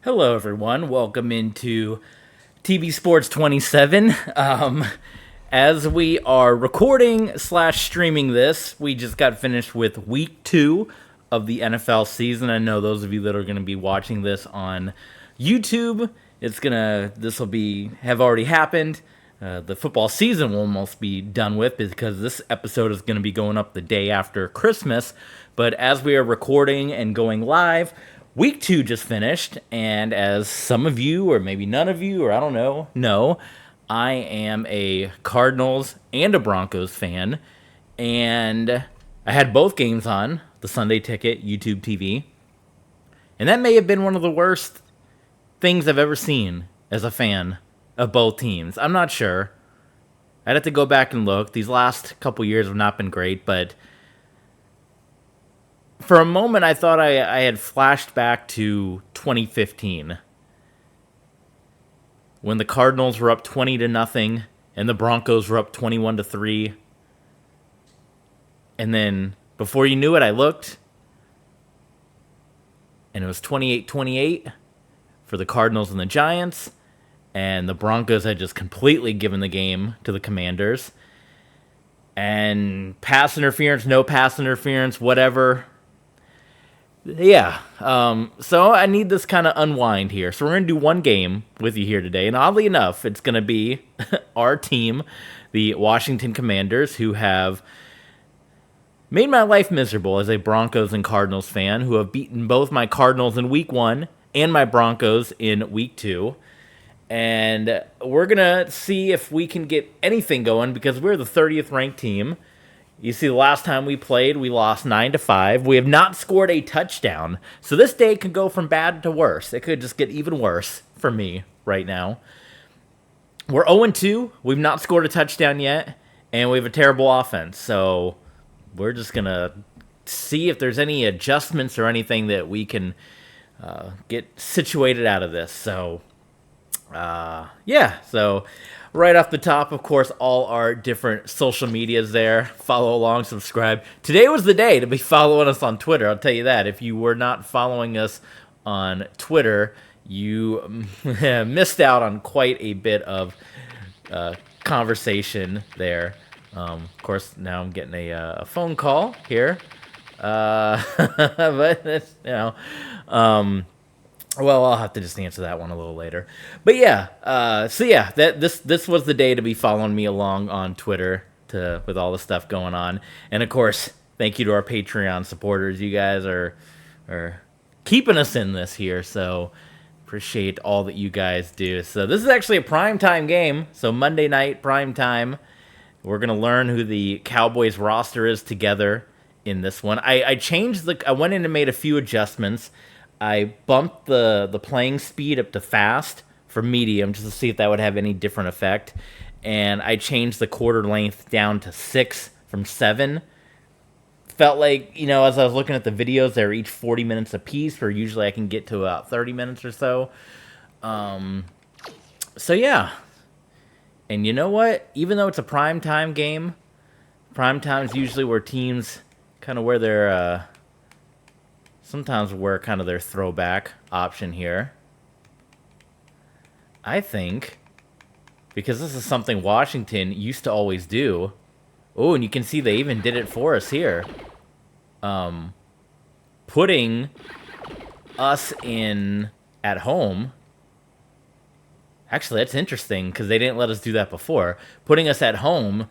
Hello, everyone. Welcome into TV Sports 27. As we are recording slash streaming this, we just got finished with week 2 of the NFL season. I know those of you that are going to be watching this on YouTube, this will have already happened. The football season will almost be done with because this episode is going to be going up the day after Christmas. But as we are recording and going live, week 2 just finished, and as some of you, or maybe none of you, or I don't know, I am a Cardinals and a Broncos fan, and I had both games on the Sunday Ticket YouTube TV, and that may have been one of the worst things I've ever seen as a fan of both teams. I'm not sure. I'd have to go back and look. These last couple years have not been great, but for a moment, I thought I had flashed back to 2015 when the Cardinals were up 20-0 and the Broncos were up 21-3. And then before you knew it, I looked, and it was 28-28 for the Cardinals and the Giants, and the Broncos had just completely given the game to the Commanders. And pass interference, no pass interference, whatever. Yeah, so I need this kind of unwind here. So we're going to do one game with you here today. And oddly enough, it's going to be our team, the Washington Commanders, who have made my life miserable as a Broncos and Cardinals fan, who have beaten both my Cardinals in week 1 and my Broncos in week 2. And we're going to see if we can get anything going because we're the 30th ranked team. You see, the last time we played, we lost 9-5. We have not scored a touchdown. So this day could go from bad to worse. It could just get even worse for me right now. We're 0-2. We've not scored a touchdown yet. And we have a terrible offense. So we're just going to see if there's any adjustments or anything that we can get situated out of this. So, So right off the top, of course, all our different social medias there. Follow along, subscribe. Today was the day to be following us on Twitter. I'll tell you that. If you were not following us on Twitter, you missed out on quite a bit of conversation there. Of course, now I'm getting a phone call here. But, well, I'll have to just answer that one a little later. But this was the day to be following me along on Twitter with all the stuff going on. And of course, thank you to our Patreon supporters. You guys are keeping us in this here, so appreciate all that you guys do. So this is actually a primetime game. So Monday night, primetime. We're going to learn who the Cowboys roster is together in this one. I went in and made a few adjustments. I bumped the playing speed up to fast for medium just to see if that would have any different effect. And I changed the quarter length down to 6 from 7. Felt like, as I was looking at the videos, they're each 40 minutes apiece, where usually I can get to about 30 minutes or so. So yeah. And you know what? Even though it's a primetime game, primetime is usually where teams kind of wear their... sometimes wear kind of their throwback option here. I think, because this is something Washington used to always do. Oh, and you can see they even did it for us here. Putting us in at home. Actually, that's interesting because they didn't let us do that before. Putting us at home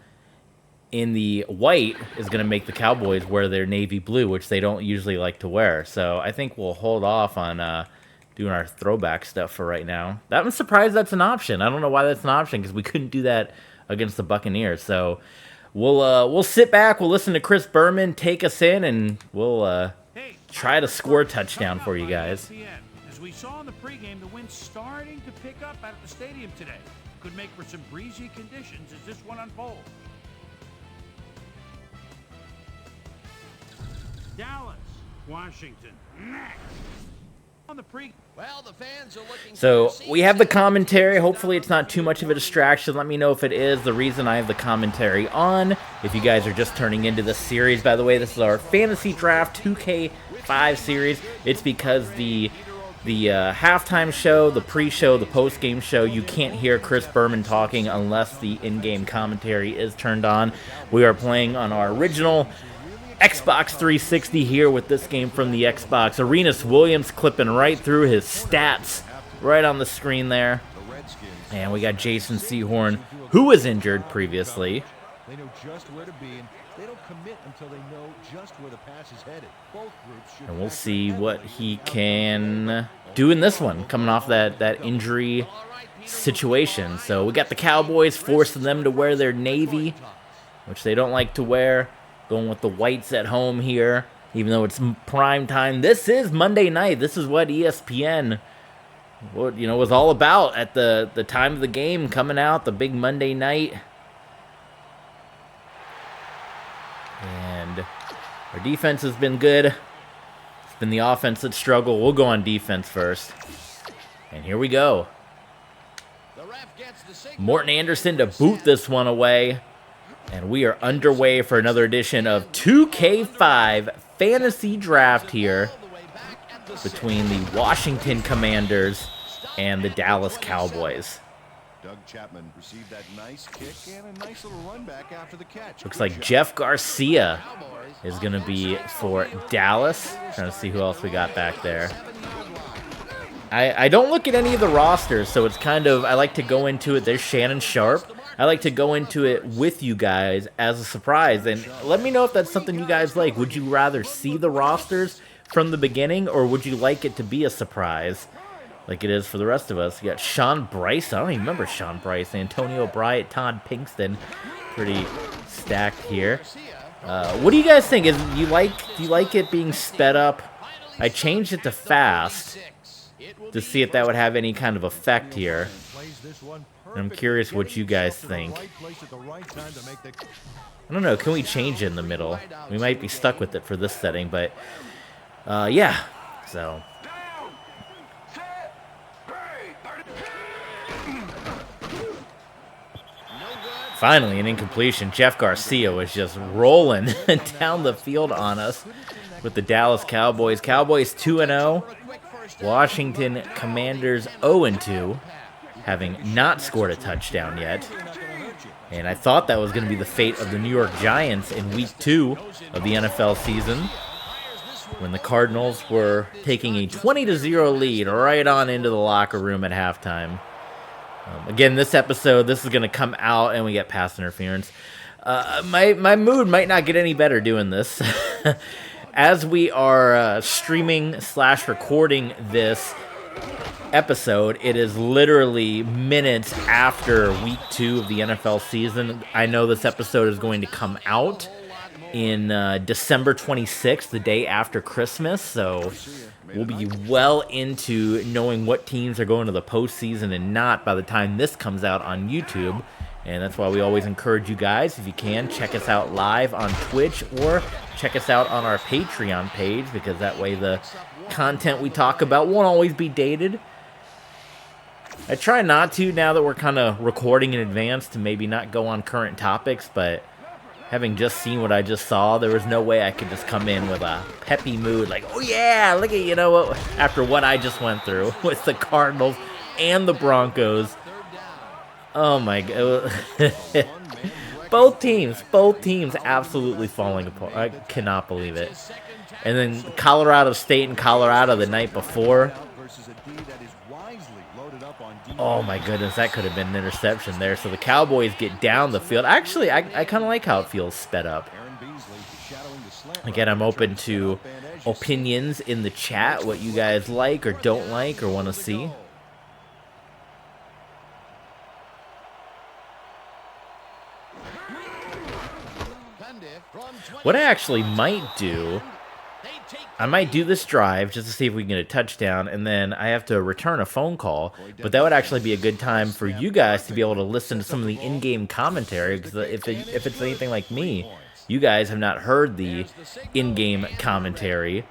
in the white is going to make the Cowboys wear their navy blue, which they don't usually like to wear. So I think we'll hold off on doing our throwback stuff for right now. I'm surprised that's an option. I don't know why that's an option because we couldn't do that against the Buccaneers. So we'll sit back, we'll listen to Chris Berman take us in, and we'll try to score a touchdown for you guys. ESPN. As we saw in the pregame, the wind's starting to pick up at the stadium today. Could make for some breezy conditions as this one unfolds. Dallas, Washington, next. On the Well, the fans are looking so we have the commentary. Hopefully it's not too much of a distraction. Let me know if it is. The reason I have the commentary on, if you guys are just turning into this series, by the way, this is our Fantasy Draft 2K5 series. It's because the the halftime show, the pre-show, the post-game show, you can't hear Chris Berman talking unless the in-game commentary is turned on. We are playing on our original Xbox 360 here with this game from the Xbox. Arenas Williams clipping right through his stats right on the screen there. And we got Jason Sehorn, who was injured previously. They know just where to be, and they don't commit until they know just where the pass is headed. Both groups should. And we'll see what he can do in this one, coming off that injury situation. So we got the Cowboys forcing them to wear their navy, which they don't like to wear. Going with the whites at home here, even though it's prime time. This is Monday night. This is what ESPN was all about at the time of the game coming out, the big Monday night. And our defense has been good. It's been the offense that struggled. We'll go on defense first. And here we go. Morton Anderson to boot this one away. And we are underway for another edition of 2K5 Fantasy Draft here between the Washington Commanders and the Dallas Cowboys. Doug Chapman received that nice kick and a nice little run back after the catch. Looks like Jeff Garcia is going to be for Dallas. Trying to see who else we got back there. I don't look at any of the rosters, so it's kind of, I like to go into it. There's Shannon Sharp. I like to go into it with you guys as a surprise. And let me know if that's something you guys like. Would you rather see the rosters from the beginning, or would you like it to be a surprise like it is for the rest of us? You got Sean Bryce. I don't even remember Sean Bryce. Antonio Bryant, Todd Pinkston. Pretty stacked here. What do you guys think? Do you like it being sped up? I changed it to fast to see if that would have any kind of effect here. I'm curious what you guys think. I don't know. Can we change it in the middle? We might be stuck with it for this setting, but yeah. So finally an incompletion. Jeff Garcia was just rolling down the field on us with the Dallas Cowboys. Cowboys 2-0. Washington Commanders 0-2, having not scored a touchdown yet. And I thought that was going to be the fate of the New York Giants in Week 2 of the NFL season, when the Cardinals were taking a 20-0 lead right on into the locker room at halftime. Again, this episode, this is going to come out and we get pass interference. My mood might not get any better doing this. As we are streaming/recording this episode, it is literally minutes after Week 2 of the NFL season. I know this episode is going to come out in December 26th, the day after Christmas, so we'll be well into knowing what teams are going to the postseason and not by the time this comes out on YouTube. And that's why we always encourage you guys, if you can, check us out live on Twitch or check us out on our Patreon page, because that way the content we talk about won't always be dated. I try not to, now that we're kind of recording in advance, to maybe not go on current topics, but having just seen what I just saw, there was no way I could just come in with a peppy mood, like, oh yeah, look at, what, after what I just went through with the Cardinals and the Broncos. Oh my god. Both teams absolutely falling apart. I cannot believe it. And then Colorado State and Colorado the night before. Oh my goodness, that could have been an interception there. So the Cowboys get down the field. Actually, I kind of like how it feels sped up. Again, I'm open to opinions in the chat, what you guys like or don't like or want to see. What I actually might do, I might do this drive just to see if we can get a touchdown, and then I have to return a phone call. But that would actually be a good time for you guys to be able to listen to some of the in-game commentary, because if it's anything like me, you guys have not heard the in-game commentary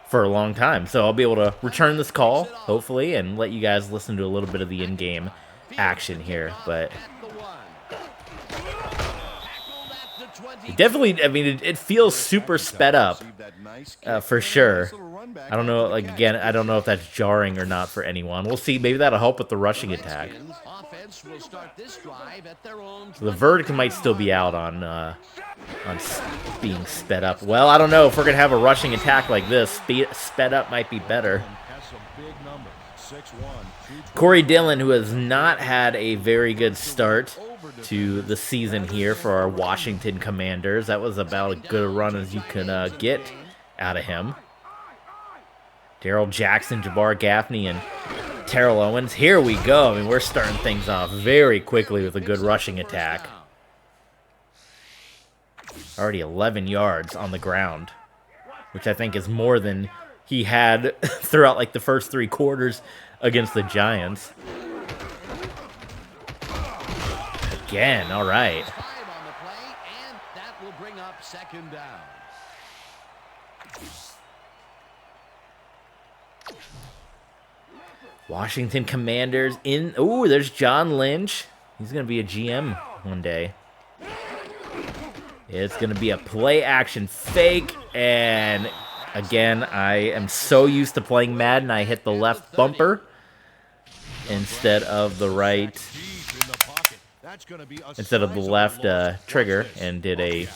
for a long time. So I'll be able to return this call, hopefully, and let you guys listen to a little bit of the in-game action here. But definitely, I mean, it feels super sped up, for sure. I don't know, like, again, I don't know if that's jarring or not for anyone. We'll see. Maybe that'll help with the rushing attack. So the verdict might still be out on being sped up. Well, I don't know. If we're going to have a rushing attack like this, sped up might be better. Corey Dillon, who has not had a very good start to the season here for our Washington Commanders. That was about as good a run as you can get out of him. Darrell Jackson, Jabbar Gaffney, and Terrell Owens. Here we go. I mean, we're starting things off very quickly with a good rushing attack. Already 11 yards on the ground, which I think is more than he had throughout like the first 3 quarters against the Giants. Again, all right. Washington Commanders in. Ooh, there's John Lynch. He's going to be a GM one day. It's going to be a play action fake. And again, I am so used to playing Madden, I hit the left bumper instead of the right. Instead of the left trigger, and did a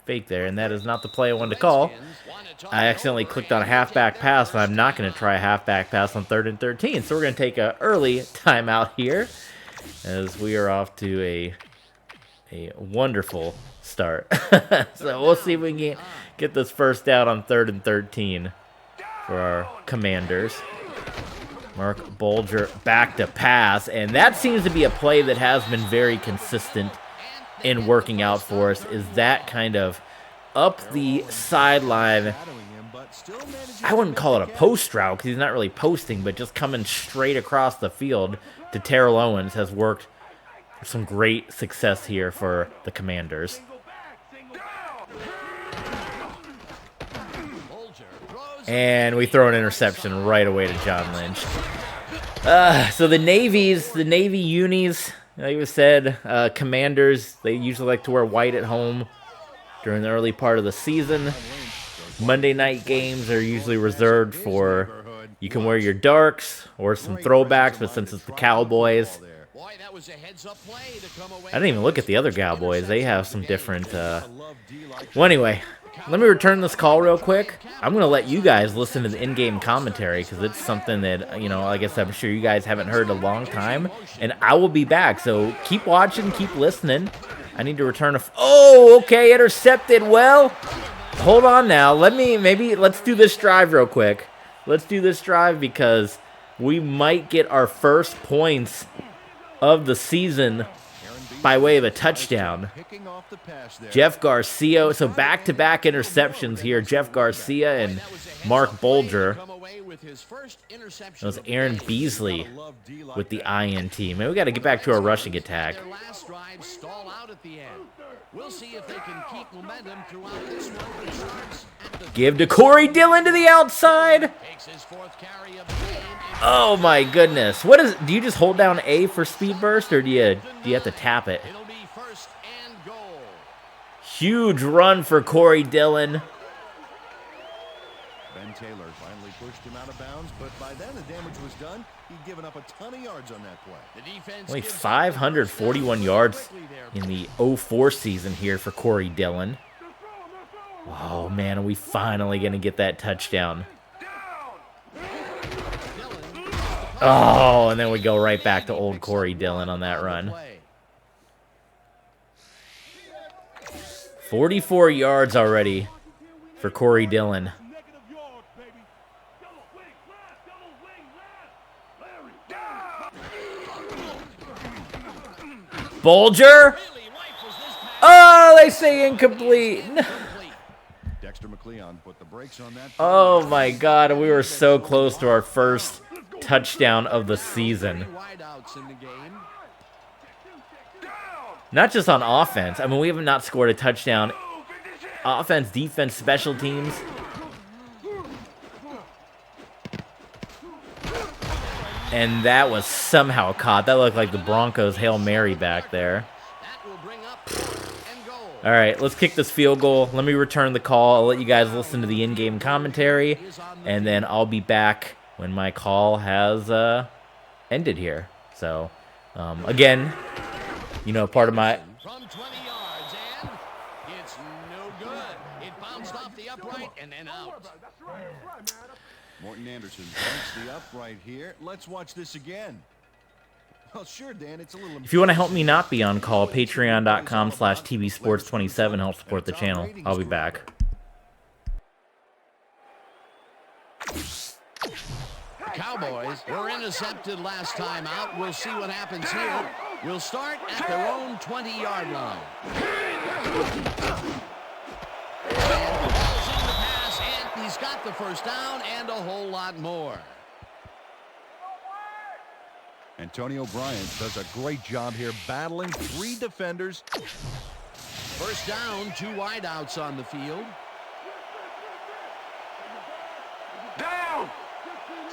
fake there, and that is not the play I wanted to call. I accidentally clicked on a halfback pass, and I'm not going to try a halfback pass on 3rd and 13. So we're going to take an early timeout here, as we are off to a wonderful start. So we'll see if we can get this first down on 3rd and 13 for our Commanders. Mark Bulger back to pass, and that seems to be a play that has been very consistent in working out for us, is that kind of up the sideline. I wouldn't call it a post route because he's not really posting, but just coming straight across the field to Terrell Owens has worked some great success here for the Commanders. And we throw an interception right away to John Lynch. So the Navy unis, like I said, Commanders, they usually like to wear white at home during the early part of the season. Monday night games are usually reserved for, you can wear your darks or some throwbacks, but since it's the Cowboys, I didn't even look at the other Cowboys. They have some different, well, anyway, let me return this call real quick. I'm going to let you guys listen to the in-game commentary because it's something that, you know, I guess I'm sure you guys haven't heard in a long time. And I will be back, so keep watching, keep listening. I need to return a... Oh, okay, intercepted. Well, hold on now. Let's do this drive real quick. Let's do this drive because we might get our first points of the season by way of a touchdown. Jeff Garcia, so back-to-back interceptions here. Jeff Garcia and Mark Bulger. That was Aaron Beasley with the INT. Man, we got to get back to our rushing attack. Give to Corey Dillon to the outside. Oh my goodness! What is? Do you just hold down A for speed burst, or do you have to tap it? Huge run for Corey Dillon. Ben Taylor finally pushed him out of bounds, but by then the damage was done. He'd given up a ton of yards on that play. Only 541 yards in the 04 season here for Corey Dillon. Oh man, are we finally gonna get that touchdown? Oh, and then we go right back to old Corey Dillon on that run. 44 yards already for Corey Dillon. Bulger? Oh, they say incomplete. Oh my God, we were so close to our first touchdown of the season. Not just on offense. I mean, we have not scored a touchdown. Offense, defense, special teams. And that was somehow caught. That looked like the Broncos' Hail Mary back there. All right, let's kick this field goal. Let me return the call. I'll let you guys listen to the in-game commentary, and then I'll be back when my call has ended here. So, again, you know, part of my... From 20 yards, and it's no good. It bounced off the upright and then out. Morton Anderson breaks the upright here. Let's watch this again. Well, sure, Dan, it's a little... If you want to help me not be on call, patreon.com/tvsports27 helps support the channel. I'll be back. Cowboys were intercepted last time out. We'll see what happens here. We'll start at their own 20-yard line. And the ball's in the pass, and he's got the first down and a whole lot more. Antonio Bryant does a great job here battling 3 defenders. First down, 2 wideouts on the field. Down!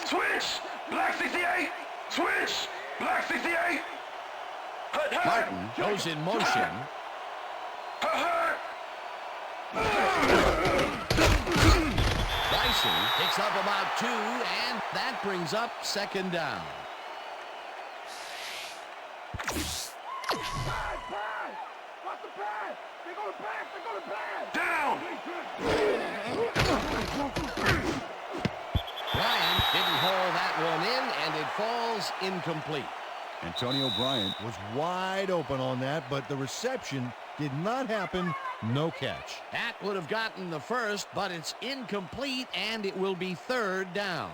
Switch! Black 68! Switch! Black 68! Martin goes in motion. Dyson picks up about 2, and that brings up second down. Down! Bryant didn't haul that one in, and it falls incomplete. Antonio Bryant was wide open on that, but the reception did not happen. No catch. That would have gotten the first, but it's incomplete, and it will be third down.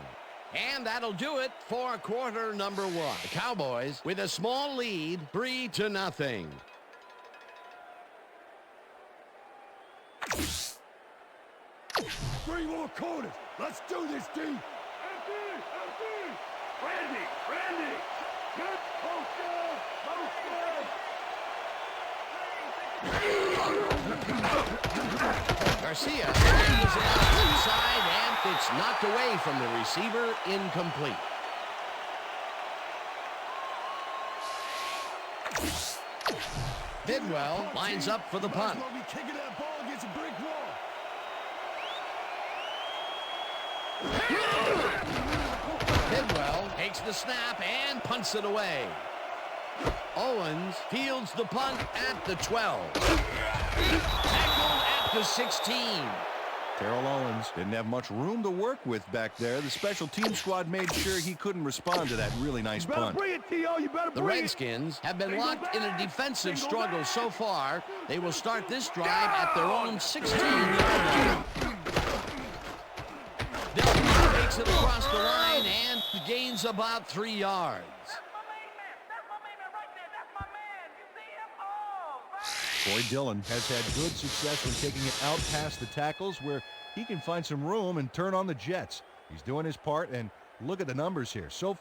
And that'll do it for quarter number 1. The Cowboys with a small lead, 3-0. 3 more quarters. Let's do this, D. Randy! Good. Garcia is outside, and it's knocked away from the receiver, incomplete. Bidwell lines up for the punt. Bidwell takes the snap and punts it away. Owens fields the punt at the 12. Tackled at the 16. Terrell Owens didn't have much room to work with back there. The special team squad made sure he couldn't respond to that really nice punt. The Redskins have been locked in a defensive struggle so far. They will start this drive at their own 16-yard line. Dillon takes it across the line and gains about 3 yards. Troy Dillon has had good success when taking it out past the tackles where he can find some room and turn on the Jets. He's doing his part, and look at the numbers here. So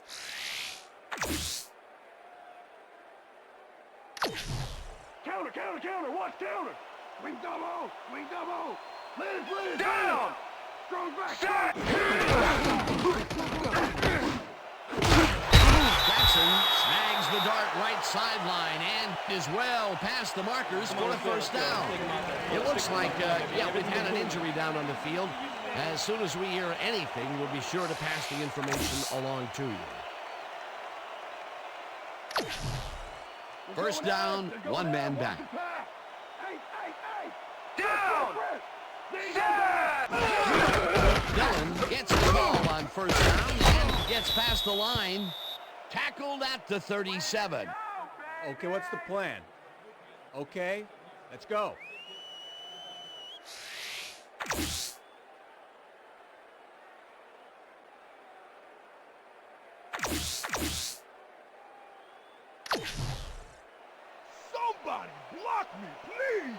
Counter, watch counter. Swing double. Liz, down. Strong back. Shot. Jackson snags the dart right sideline and is well past the markers for a first down. It looks like, we've had an injury down on the field. As soon as we hear anything, we'll be sure to pass the information along to you. First down, 1 man back. Down. Dillon gets the ball on first down and gets past the line. Tackled at the 37. Okay, what's the plan? Okay, let's go. Somebody block me, please.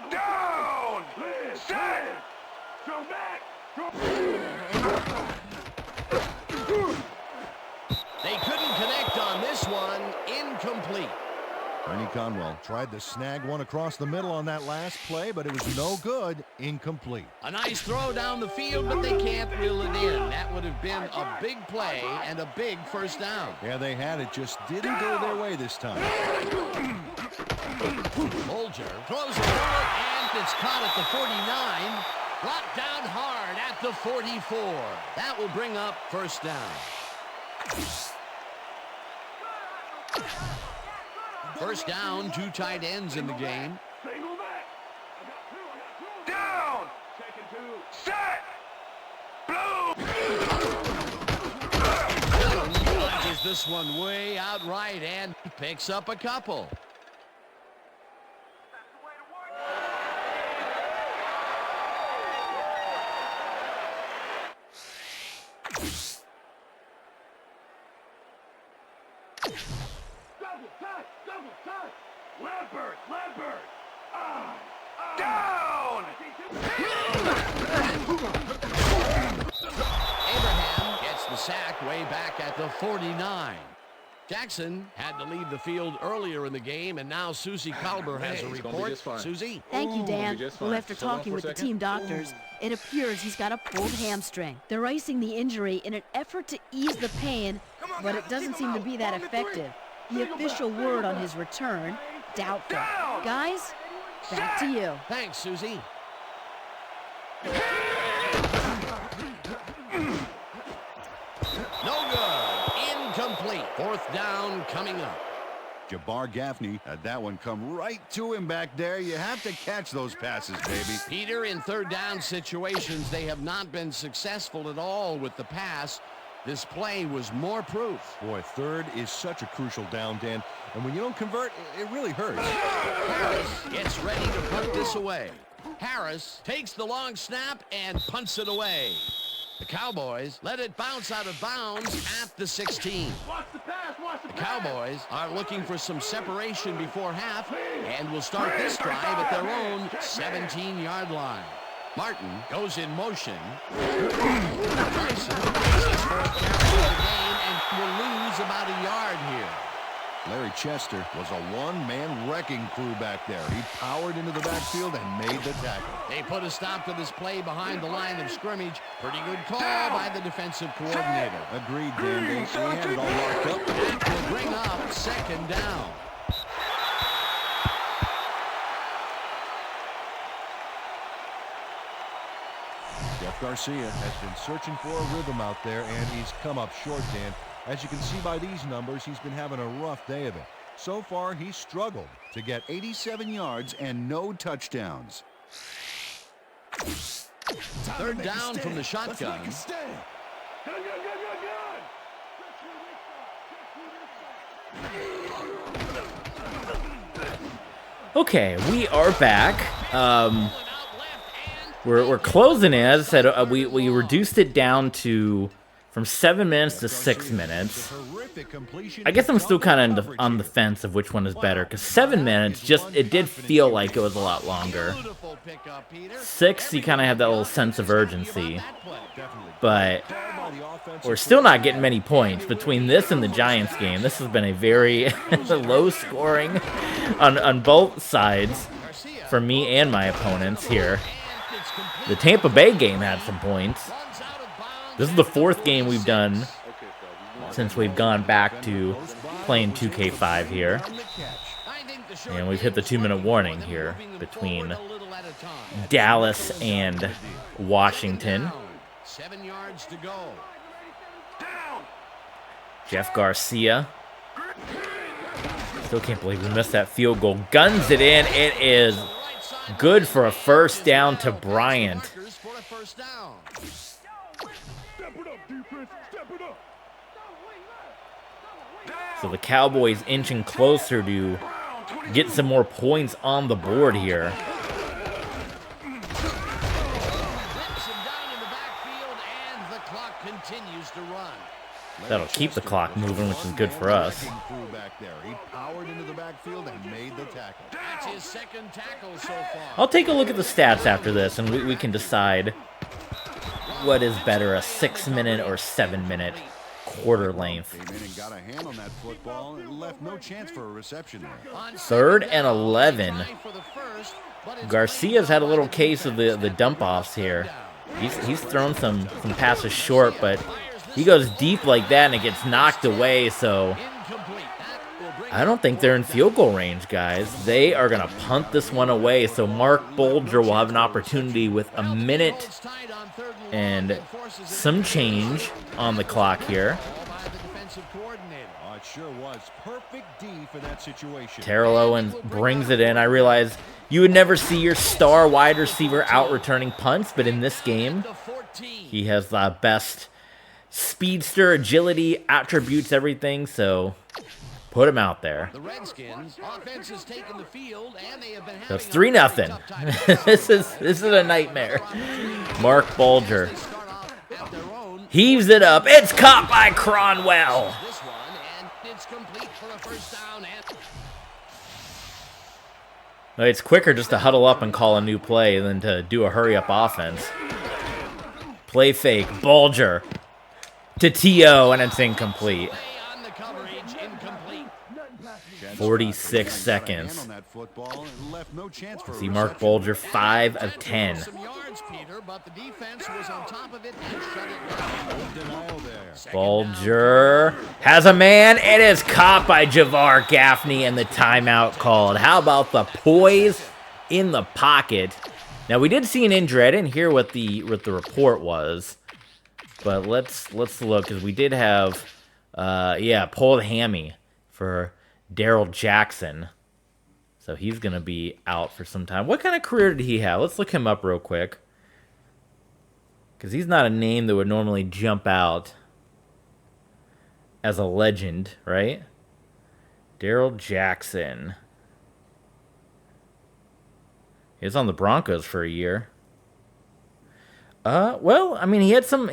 Down. Set. Go back. They couldn't connect on this one. Incomplete. Ernie Conwell tried to snag one across the middle on that last play, but it was no good. Incomplete. A nice throw down the field, but they can't reel it in. That would have been a big play and a big first down. Yeah, they had it. Just didn't go their way this time. Bolger throws it forward, and it's caught at the 49. Brought down hard at the 44. That will bring up first down. First down, 2 tight ends in the game. Single back. Down. Second 2. Set. Blue. Launches this one way out right and picks up a couple. Double touch. Lampert. Down. Abraham gets the sack way back at the 49. Jackson had to leave the field earlier in the game, and now Susie Kalber has a report. Susie? Thank you, Dan. Well, after talking with the team doctors, it appears he's got a pulled hamstring. They're icing the injury in an effort to ease the pain, but it doesn't seem to be that effective. The official word on his return, doubtful. Guys, back to you. Thanks, Susie. No good. Incomplete. Fourth down coming up. Jabbar Gaffney had that one come right to him back there. You have to catch those passes, baby. Peter, in third down situations, they have not been successful at all with the pass. This play was more proof. Boy, third is such a crucial down, Dan. And when you don't convert, it really hurts. Harris gets ready to punt this away. Harris takes the long snap and punts it away. The Cowboys let it bounce out of bounds at the 16. Watch the pass. The Cowboys are looking for some separation before half and will start this drive at their own 17-yard line. Martin goes in motion. Bryson takes his fourth carry of the game and will lose about a yard here. Larry Chester was a one-man wrecking crew back there. He powered into the backfield and made the tackle. They put a stop to this play behind the line of scrimmage. Pretty good call by the defensive coordinator. Agreed, Dan. They had it all locked up. That will bring up second down. Jeff Garcia has been searching for a rhythm out there, and he's come up short, Dan. As you can see by these numbers, he's been having a rough day of it. So far, he's struggled to get 87 yards and no touchdowns. Third down from the shotgun. Good. Okay, we are back. We're closing in. As I said, we reduced it down to from 7 minutes to 6 minutes. I guess I'm still kind of on the fence of which one is better, because 7 minutes, it did feel like it was a lot longer. 6, you kind of have that little sense of urgency. But we're still not getting many points. Between this and the Giants game, this has been a very low scoring on both sides for me and my opponents here. The Tampa Bay game had some points. This is the 4th game we've done since we've gone back to playing 2K5 here. And we've hit the 2-minute warning here between Dallas and Washington. 7 yards to go. Jeff Garcia. Still can't believe we missed that field goal. Guns it in. It is good for a first down to Bryant. So the Cowboys inching closer to get some more points on the board here. That'll keep the clock moving, which is good for us. He powered into the backfield and made the tackle. That's his second tackle so far. I'll take a look at the stats after this, and we can decide what is better, a 6-minute or 7-minute quarter length. Came in and got a hand on that football and left no chance for a reception there. 3rd and 11. Garcia's had a little case of the dump-offs here. He's thrown some passes short, but he goes deep like that and it gets knocked away, so I don't think they're in field goal range, guys. They are going to punt this one away, so Mark Bolger will have an opportunity with a minute and some change on the clock here. Oh, it sure was. Perfect D for that situation. Terrell Owens brings it in. I realize you would never see your star wide receiver out returning punts, but in this game, he has the best speedster, agility, attributes, everything, so put him out there. The Redskins offense has taken the field, and they have been That's 3-0. This is a nightmare. Mark Bolger heaves it up. It's caught by Cronwell. This one, and it's complete for a first down. It's quicker just to huddle up and call a new play than to do a hurry-up offense. Play fake. Bolger to T.O., and it's incomplete. 46 seconds. See Mark Bolger, 5 of 10. Bolger has a man. It is caught by Javar Gaffney, and the timeout called. How about the poise in the pocket? Now we did see an injury. I didn't hear what the report was, but let's look, because we did have pulled hammy for Daryl Jackson. So he's going to be out for some time. What kind of career did he have? Let's look him up real quick, because he's not a name that would normally jump out as a legend, right? Daryl Jackson. He was on the Broncos for a year. Well, I mean, he had 3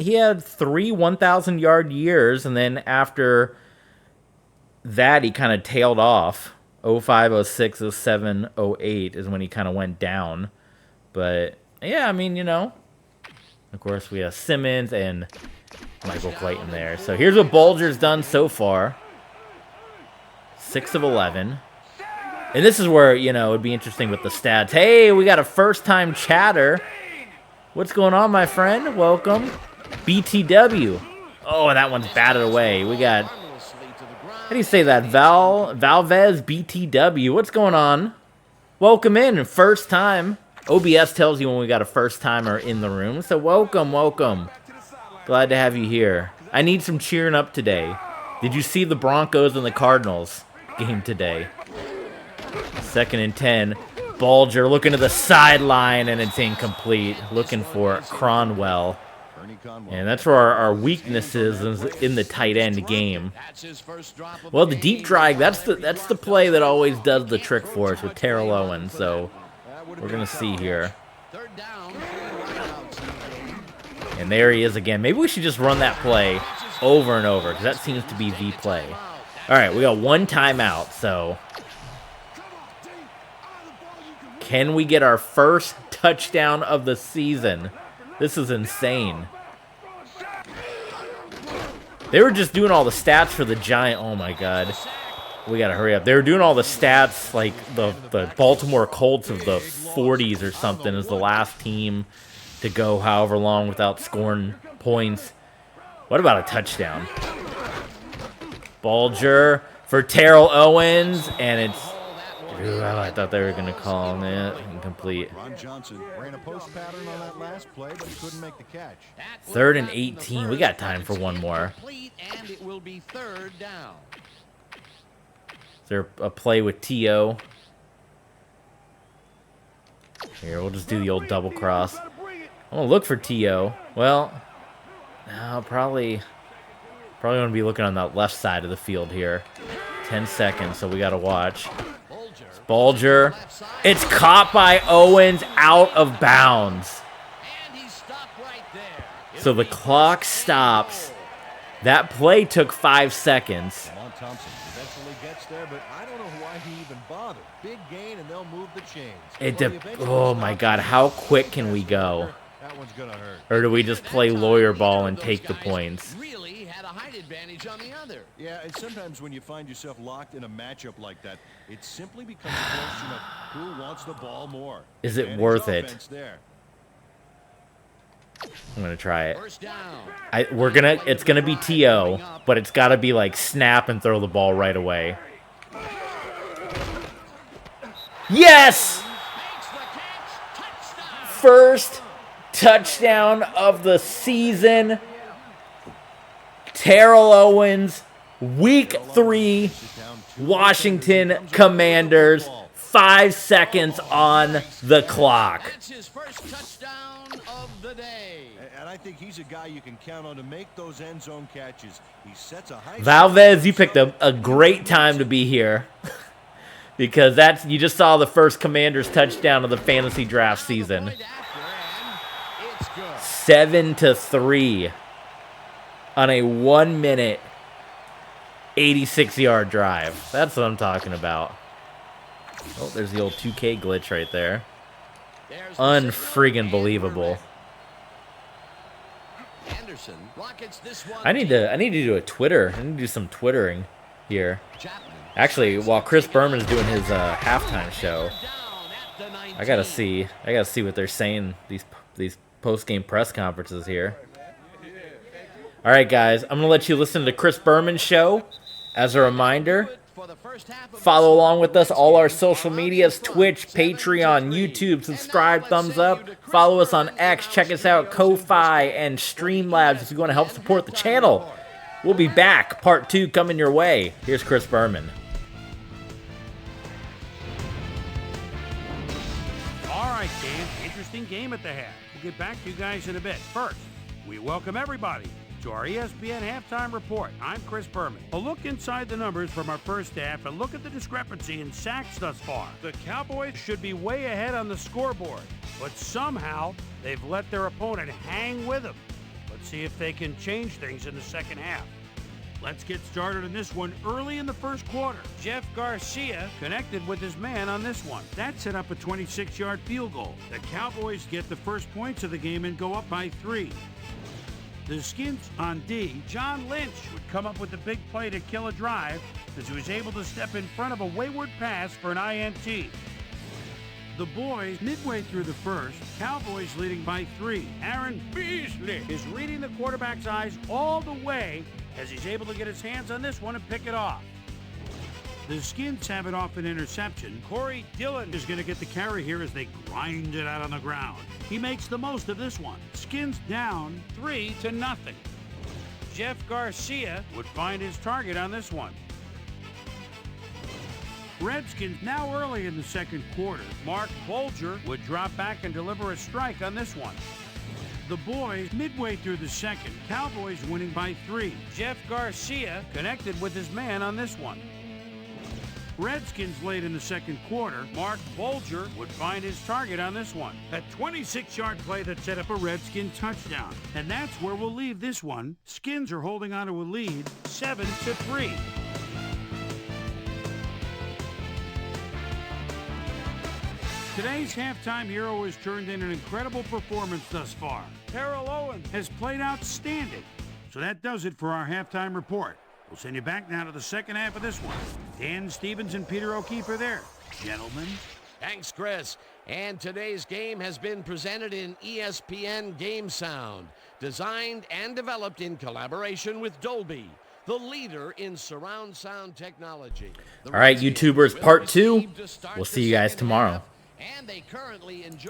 1,000-yard years, and then after that, he kind of tailed off. 05, 06, 07, 08 is when he kind of went down. But, yeah, I mean, of course, we have Simmons and Michael Clayton there. So here's what Bolger's done so far. 6 of 11. And this is where, it would be interesting with the stats. Hey, we got a first-time chatter. What's going on, my friend? Welcome. BTW. Oh, that one's batted away. We got, how do you say that? Valvez BTW. What's going on? Welcome in. First time. OBS tells you when we got a first-timer in the room. So welcome. Glad to have you here. I need some cheering up today. Did you see the Broncos and the Cardinals game today? 2nd and 10. Bolger looking to the sideline, and it's incomplete. Looking for Cronwell. And that's where our weakness is in the tight end game. Well, the deep drag, that's the play that always does the trick for us with Terrell Owens. So we're going to see here. And there he is again. Maybe we should just run that play over and over, because that seems to be the play. All right, we got one timeout, so can we get our first touchdown of the season? This is insane. They were just doing all the stats for the Giant. Oh, my God. We got to hurry up. They were doing all the stats like the Baltimore Colts of the 40s or something as the last team to go however long without scoring points. What about a touchdown? Bolger for Terrell Owens, and it's... I thought they were going to call it incomplete. Ron Johnson ran a post pattern on that last play, but he couldn't make the catch. 3rd and 18. We got time for one more. And it will be 3rd down. Is there a play with T.O.? Here, we'll just do the old double cross. I'm going to look for T.O. Well, no, probably going to be looking on that left side of the field here. 10 seconds, so we got to watch. Bolger. It's caught by Owens, out of bounds. So the clock stops. That play took 5 seconds. Thompson eventually gets there, but I don't know why he even bothered. Big gain, and they'll move the chains. Oh my God, how quick can we go? That one's gonna hurt. Or do we just play lawyer ball and take the points? Really had a height advantage on the other. Yeah, and sometimes when you find yourself locked in a matchup like that, it simply becomes a question of who wants the ball more. Is it worth it? I'm gonna try it. It's gonna be T.O., but it's gotta be like snap and throw the ball right away. Yes! Makes the catch. Touchdown. First touchdown of the season. Terrell Owens, Week 3, Washington Commanders. 5 seconds on the clock. That's his first touchdown of the day. And I think he's a guy you can count on to make those end zone catches. He sets a high Valdez, you picked a great time to be here. Because you just saw the first Commanders touchdown of the fantasy draft season. It's good. 7-3 on a 1-minute 86-yard drive. That's what I'm talking about. Oh, there's the old 2K glitch right there. Unfriggin' believable. Anderson rockets this one. I need to do a Twitter. I need to do some Twittering here. Actually, while Chris Berman's doing his halftime show, I gotta see what they're saying these post-game press conferences here. All right, guys, I'm gonna let you listen to Chris Berman's show. As a reminder, follow along with us, all our social medias, Twitch, Patreon, YouTube, subscribe, thumbs up. Follow us on X, check us out, Ko-Fi, and Streamlabs if you want to help support the channel. We'll be back, part 2 coming your way. Here's Chris Berman. All right, Dan, interesting game at the half. We'll get back to you guys in a bit. First, we welcome everybody to our ESPN Halftime Report. I'm Chris Berman. A look inside the numbers from our first half and look at the discrepancy in sacks thus far. The Cowboys should be way ahead on the scoreboard, but somehow they've let their opponent hang with them. Let's see if they can change things in the second half. Let's get started on this one early in the first quarter. Jeff Garcia connected with his man on this one. That set up a 26-yard field goal. The Cowboys get the first points of the game and go up by 3. The Skins on D, John Lynch would come up with the big play to kill a drive as he was able to step in front of a wayward pass for an INT. The boys, midway through the first, Cowboys leading by 3. Aaron Beasley is reading the quarterback's eyes all the way as he's able to get his hands on this one and pick it off. The Skins have it off an interception. Corey Dillon is going to get the carry here as they grind it out on the ground. He makes the most of this one. Skins down 3-0. Jeff Garcia would find his target on this one. Redskins now early in the second quarter. Mark Bolger would drop back and deliver a strike on this one. The boys midway through the second. Cowboys winning by 3. Jeff Garcia connected with his man on this one. Redskins late in the second quarter. Mark Bolger would find his target on this one. A 26-yard play that set up a Redskin touchdown. And that's where we'll leave this one. Skins are holding on to a lead, 7-3. Today's halftime hero has turned in an incredible performance thus far. Terrell Owens has played outstanding. So that does it for our halftime report. We'll send you back now to the second half of this one. Dan Stevens and Peter O'Keefe are there. Gentlemen. Thanks, Chris. And today's game has been presented in ESPN Game Sound, designed and developed in collaboration with Dolby, the leader in surround sound technology. All right, YouTubers, part 2. We'll see you guys tomorrow. And they currently enjoy